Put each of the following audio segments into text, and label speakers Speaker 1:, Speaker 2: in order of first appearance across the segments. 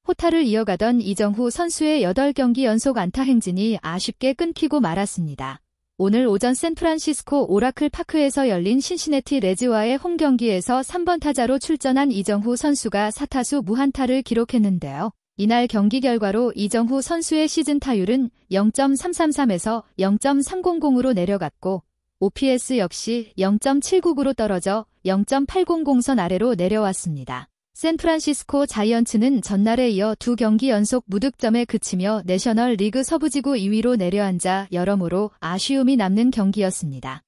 Speaker 1: 호타를 이어가던 이정후 선수의 8경기 연속 안타 행진이 아쉽게 끊기고 말았습니다. 오늘 오전 샌프란시스코 오라클 파크에서 열린 신시내티 레즈와의 홈 경기에서 3번 타자로 출전한 이정후 선수가 4타수 무안타를 기록했는데요. 이날 경기 결과로 이정후 선수의 시즌 타율은 0.333에서 0.300으로 내려갔고 OPS 역시 0.799로 떨어져 0.800선 아래로 내려왔습니다. 샌프란시스코 자이언츠는 전날에 이어 2경기 연속 무득점에 그치며 내셔널 리그 서부지구 2위로 내려앉아 여러모로 아쉬움이 남는 경기였습니다.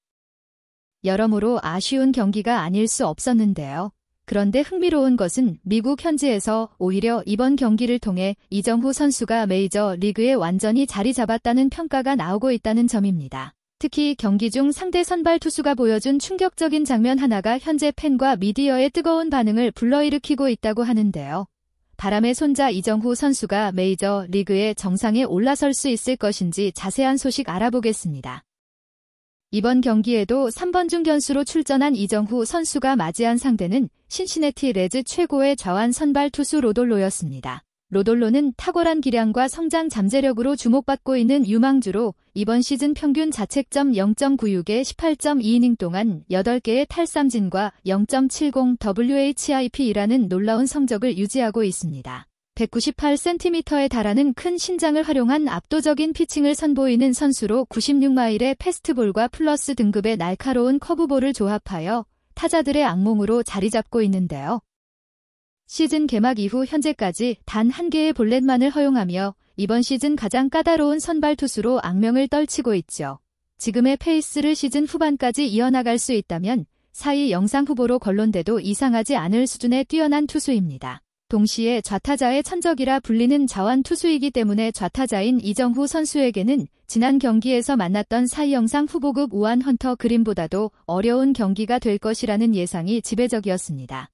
Speaker 1: 여러모로 아쉬운 경기가 아닐 수 없었는데요. 그런데 흥미로운 것은 미국 현지에서 오히려 이번 경기를 통해 이정후 선수가 메이저 리그에 완전히 자리 잡았다는 평가가 나오고 있다는 점입니다. 특히 경기 중 상대 선발 투수가 보여준 충격적인 장면 하나가 현재 팬과 미디어의 뜨거운 반응을 불러일으키고 있다고 하는데요. 바람의 손자 이정후 선수가 메이저 리그의 정상에 올라설 수 있을 것인지 자세한 소식 알아보겠습니다. 이번 경기에도 3번 중견수로 출전한 이정후 선수가 맞이한 상대는 신시내티 레즈 최고의 좌완 선발 투수 로돌로였습니다. 로돌로는 탁월한 기량과 성장 잠재력으로 주목받고 있는 유망주로 이번 시즌 평균 자책점 0.96에 18.2이닝 동안 8개의 탈삼진과 0.70 WHIP라는 놀라운 성적을 유지하고 있습니다. 198cm에 달하는 큰 신장을 활용한 압도적인 피칭을 선보이는 선수로 96마일의 패스트볼과 플러스 등급의 날카로운 커브볼을 조합하여 타자들의 악몽으로 자리 잡고 있는데요. 시즌 개막 이후 현재까지 단 1개의 볼넷만을 허용하며 이번 시즌 가장 까다로운 선발 투수로 악명을 떨치고 있죠. 지금의 페이스를 시즌 후반까지 이어나갈 수 있다면 4위 영상 후보로 거론돼도 이상하지 않을 수준의 뛰어난 투수입니다. 동시에 좌타자의 천적이라 불리는 좌완 투수이기 때문에 좌타자인 이정후 선수에게는 지난 경기에서 만났던 4위 영상 후보급 우한 헌터 그린보다도 어려운 경기가 될 것이라는 예상이 지배적이었습니다.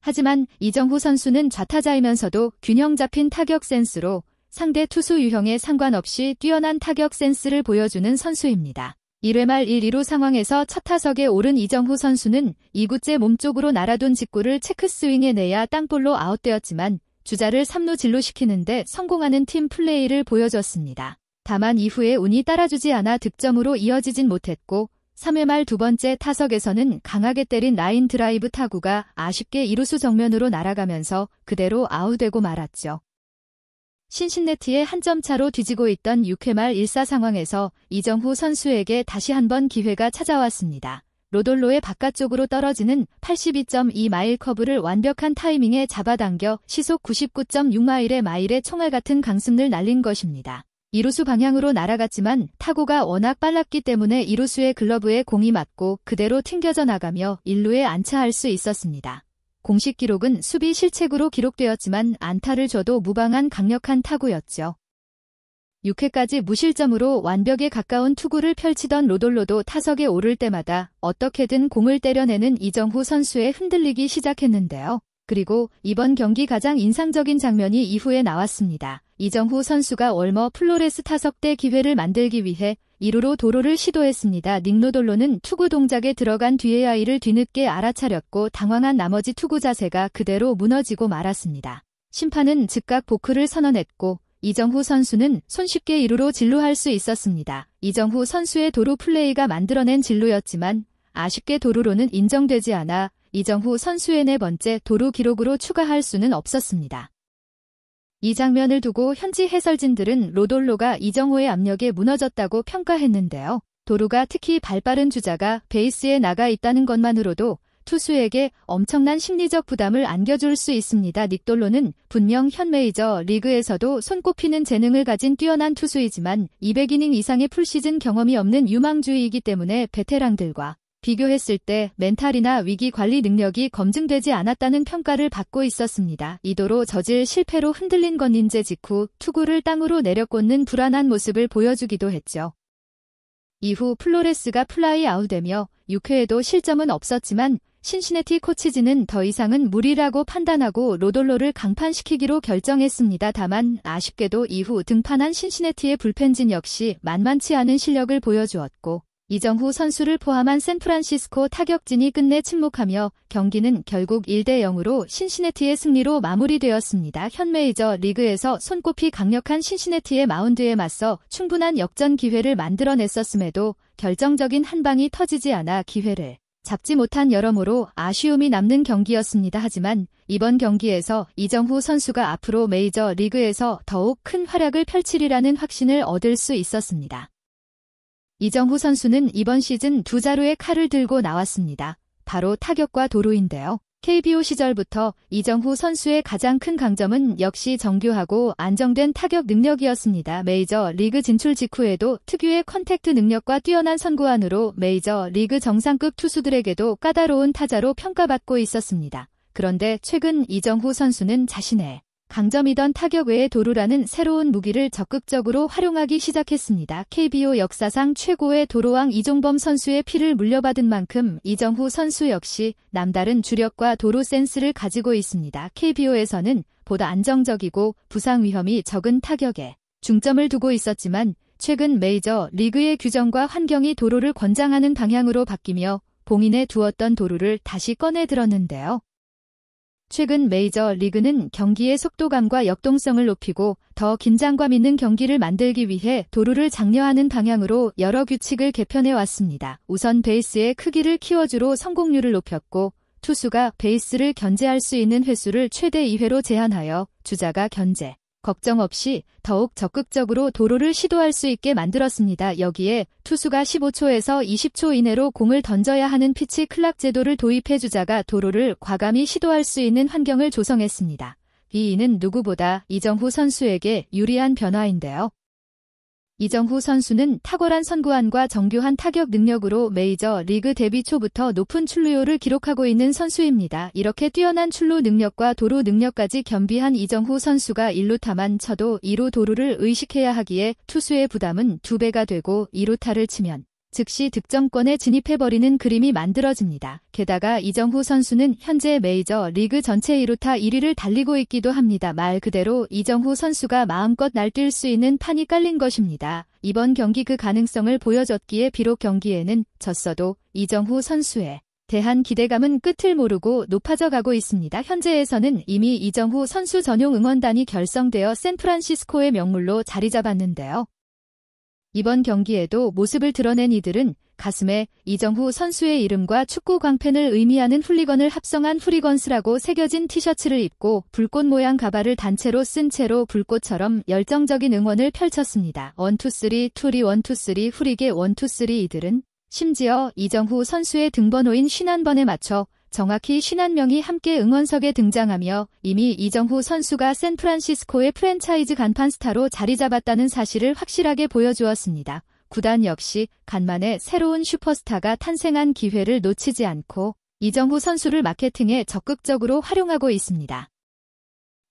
Speaker 1: 하지만 이정후 선수는 좌타자이면서도 균형 잡힌 타격 센스로 상대 투수 유형에 상관없이 뛰어난 타격 센스를 보여주는 선수입니다. 1회 말 1-2루 상황에서 첫 타석에 오른 이정후 선수는 2구째 몸쪽으로 날아둔 직구를 체크스윙에 내야 땅볼로 아웃되었지만 주자를 3루 진루시키는데 성공하는 팀 플레이를 보여줬습니다. 다만 이후에 운이 따라주지 않아 득점으로 이어지진 못했고 3회 말 두 번째 타석에서는 강하게 때린 라인 드라이브 타구가 아쉽게 이루수 정면으로 날아가면서 그대로 아웃되고 말았죠. 신시내티의 한 점 차로 뒤지고 있던 6회 말 1사 상황에서 이정후 선수에게 다시 한번 기회가 찾아왔습니다. 로돌로의 바깥쪽으로 떨어지는 82.2마일 커브를 완벽한 타이밍에 잡아당겨 시속 99.6마일의 마일의 총알 같은 강승을 날린 것입니다. 이루수 방향으로 날아갔지만 타구가 워낙 빨랐기 때문에 이루수의 글러브에 공이 맞고 그대로 튕겨져 나가며 1루에 안차할 수 있었습니다. 공식 기록은 수비 실책으로 기록되었지만 안타를 줘도 무방한 강력한 타구였죠. 6회까지 무실점으로 완벽에 가까운 투구를 펼치던 로돌로도 타석에 오를 때마다 어떻게든 공을 때려내는 이정후 선수에 흔들리기 시작했는데요. 그리고 이번 경기 가장 인상적인 장면이 이후에 나왔습니다. 이정후 선수가 월머 플로레스 타석 때 기회를 만들기 위해 2루로 도루를 시도했습니다. 닉 로돌로는 투구 동작에 들어간 뒤에 아이를 뒤늦게 알아차렸고 당황한 나머지 투구 자세가 그대로 무너지고 말았습니다. 심판은 즉각 보크를 선언했고 이정후 선수는 손쉽게 2루로 진루할 수 있었습니다. 이정후 선수의 도루 플레이가 만들어낸 진루였지만 아쉽게 도루로는 인정되지 않아 이정후 선수의 4번째 도루 기록으로 추가할 수는 없었습니다. 이 장면을 두고 현지 해설진들은 로돌로가 이정후의 압력에 무너졌다고 평가했는데요. 도루가 특히 발빠른 주자가 베이스에 나가 있다는 것만으로도 투수에게 엄청난 심리적 부담을 안겨줄 수 있습니다. 닉돌로는 분명 현 메이저 리그에서도 손꼽히는 재능을 가진 뛰어난 투수이지만 200이닝 이상의 풀시즌 경험이 없는 유망주이기 때문에 베테랑들과 비교했을 때 멘탈이나 위기 관리 능력이 검증되지 않았다는 평가를 받고 있었습니다. 이도로 저질 실패로 흔들린 건인제 직후 투구를 땅으로 내려꽂는 불안한 모습을 보여주기도 했죠. 이후 플로레스가 플라이 아웃되며 6회에도 실점은 없었지만 신시내티 코치진은 더 이상은 무리라고 판단하고 로돌로를 강판시키기로 결정했습니다. 다만 아쉽게도 이후 등판한 신시내티의 불펜진 역시 만만치 않은 실력을 보여주었고 이정후 선수를 포함한 샌프란시스코 타격진이 끝내 침묵하며 경기는 결국 1대0으로 신시내티의 승리로 마무리되었습니다. 현 메이저 리그에서 손꼽히 강력한 신시내티의 마운드에 맞서 충분한 역전 기회를 만들어냈었음에도 결정적인 한 방이 터지지 않아 기회를 잡지 못한 여러모로 아쉬움이 남는 경기였습니다. 하지만 이번 경기에서 이정후 선수가 앞으로 메이저 리그에서 더욱 큰 활약을 펼치리라는 확신을 얻을 수 있었습니다. 이정후 선수는 이번 시즌 두 자루의 칼을 들고 나왔습니다. 바로 타격과 도루인데요. KBO 시절부터 이정후 선수의 가장 큰 강점은 역시 정교하고 안정된 타격 능력이었습니다. 메이저 리그 진출 직후에도 특유의 컨택트 능력과 뛰어난 선구안으로 메이저 리그 정상급 투수들에게도 까다로운 타자로 평가받고 있었습니다. 그런데 최근 이정후 선수는 자신의 강점이던 타격 외의 도루라는 새로운 무기를 적극적으로 활용하기 시작했습니다. KBO 역사상 최고의 도루왕 이종범 선수의 피를 물려받은 만큼 이정후 선수 역시 남다른 주력과 도루 센스를 가지고 있습니다. KBO에서는 보다 안정적이고 부상 위험이 적은 타격에 중점을 두고 있었지만 최근 메이저 리그의 규정과 환경이 도루를 권장하는 방향으로 바뀌며 봉인해 두었던 도루를 다시 꺼내 들었는데요. 최근 메이저 리그는 경기의 속도감과 역동성을 높이고 더 긴장감 있는 경기를 만들기 위해 도루를 장려하는 방향으로 여러 규칙을 개편해 왔습니다. 우선 베이스의 크기를 키워주로 성공률을 높였고 투수가 베이스를 견제할 수 있는 횟수를 최대 2회로 제한하여 주자가 견제 걱정 없이 더욱 적극적으로 도루를 시도할 수 있게 만들었습니다. 여기에 투수가 15초에서 20초 이내로 공을 던져야 하는 피치 클락 제도를 도입해 주자가 도루를 과감히 시도할 수 있는 환경을 조성했습니다. 이는 누구보다 이정후 선수에게 유리한 변화인데요. 이정후 선수는 탁월한 선구안과 정교한 타격 능력으로 메이저 리그 데뷔 초부터 높은 출루율을 기록하고 있는 선수입니다. 이렇게 뛰어난 출루 능력과 도루 능력까지 겸비한 이정후 선수가 1루타만 쳐도 2루 도루를 의식해야 하기에 투수의 부담은 2배가 되고 2루타를 치면 즉시 득점권에 진입해버리는 그림이 만들어집니다. 게다가 이정후 선수는 현재 메이저 리그 전체 2루타 1위를 달리고 있기도 합니다. 말 그대로 이정후 선수가 마음껏 날뛸 수 있는 판이 깔린 것입니다. 이번 경기 그 가능성을 보여줬기에 비록 경기에는 졌어도 이정후 선수에 대한 기대감은 끝을 모르고 높아져 가고 있습니다. 현재에서는 이미 이정후 선수 전용 응원단이 결성되어 샌프란시스코의 명물로 자리 잡았는데요. 이번 경기에도 모습을 드러낸 이들은 가슴에 이정후 선수의 이름과 축구 광팬을 의미하는 훌리건을 합성한 훌리건스라고 새겨진 티셔츠를 입고 불꽃 모양 가발을 단체로 쓴 채로 불꽃처럼 열정적인 응원을 펼쳤습니다. 1-2-3 투리 1-2-3 후리게 1-2-3 이들은 심지어 이정후 선수의 등번호인 51번에 맞춰 정확히 51명이 함께 응원석에 등장하며 이미 이정후 선수가 샌프란시스코의 프랜차이즈 간판 스타로 자리 잡았다는 사실을 확실하게 보여주었습니다. 구단 역시 간만에 새로운 슈퍼스타가 탄생한 기회를 놓치지 않고 이정후 선수를 마케팅에 적극적으로 활용하고 있습니다.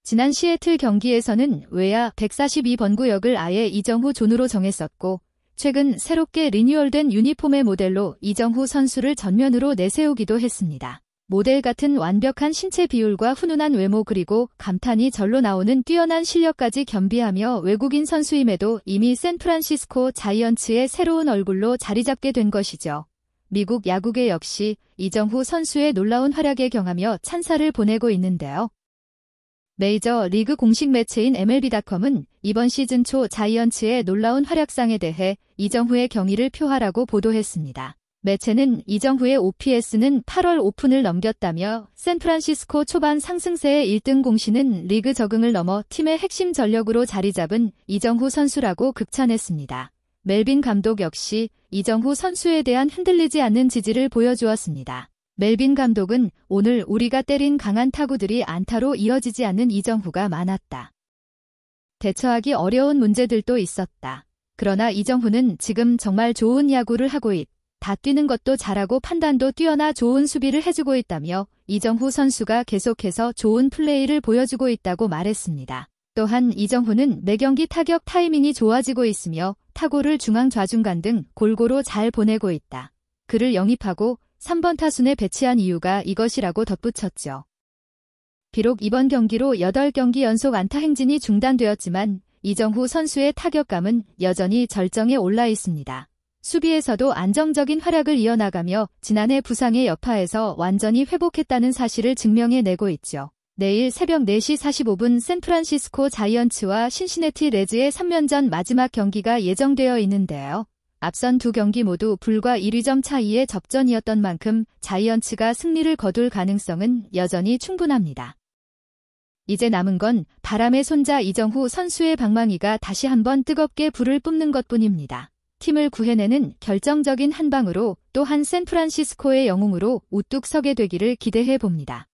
Speaker 1: 지난 시애틀 경기에서는 외야 142번 구역을 아예 이정후 존으로 정했었고 최근 새롭게 리뉴얼된 유니폼의 모델로 이정후 선수를 전면으로 내세우기도 했습니다. 모델 같은 완벽한 신체 비율과 훈훈한 외모 그리고 감탄이 절로 나오는 뛰어난 실력까지 겸비하며 외국인 선수임에도 이미 샌프란시스코 자이언츠의 새로운 얼굴로 자리 잡게 된 것이죠. 미국 야구계 역시 이정후 선수의 놀라운 활약에 경하며 찬사를 보내고 있는데요. 메이저 리그 공식 매체인 MLB.com은 이번 시즌 초 자이언츠의 놀라운 활약상에 대해 이정후의 경의를 표하라고 보도했습니다. 매체는 이정후의 OPS는 8월 오픈을 넘겼다며 샌프란시스코 초반 상승세의 1등 공신은 리그 적응을 넘어 팀의 핵심 전력으로 자리 잡은 이정후 선수라고 극찬했습니다. 멜빈 감독 역시 이정후 선수에 대한 흔들리지 않는 지지를 보여주었습니다. 멜빈 감독은 오늘 우리가 때린 강한 타구들이 안타로 이어지지 않는 이정후가 많았다. 대처하기 어려운 문제들도 있었다. 그러나 이정후는 지금 정말 좋은 야구를 하고 다 뛰는 것도 잘하고 판단도 뛰어나 좋은 수비를 해주고 있다며 이정후 선수가 계속해서 좋은 플레이를 보여주고 있다고 말했습니다. 또한 이정후는 매경기 타격 타이밍이 좋아지고 있으며 타구를 중앙 좌중간 등 골고루 잘 보내고 있다. 그를 영입하고 3번 타순에 배치한 이유가 이것이라고 덧붙였죠. 비록 이번 경기로 8경기 연속 안타 행진이 중단되었지만 이정후 선수의 타격감은 여전히 절정에 올라 있습니다. 수비에서도 안정적인 활약을 이어나가며 지난해 부상의 여파에서 완전히 회복했다는 사실을 증명해내고 있죠. 내일 새벽 4시 45분 샌프란시스코 자이언츠와 신시내티 레즈의 3연전 마지막 경기가 예정되어 있는데요. 앞선 두 경기 모두 불과 1위점 차이의 접전이었던 만큼 자이언츠가 승리를 거둘 가능성은 여전히 충분합니다. 이제 남은 건 바람의 손자 이정후 선수의 방망이가 다시 한번 뜨겁게 불을 뿜는 것뿐입니다. 팀을 구해내는 결정적인 한 방으로 또한 샌프란시스코의 영웅으로 우뚝 서게 되기를 기대해 봅니다.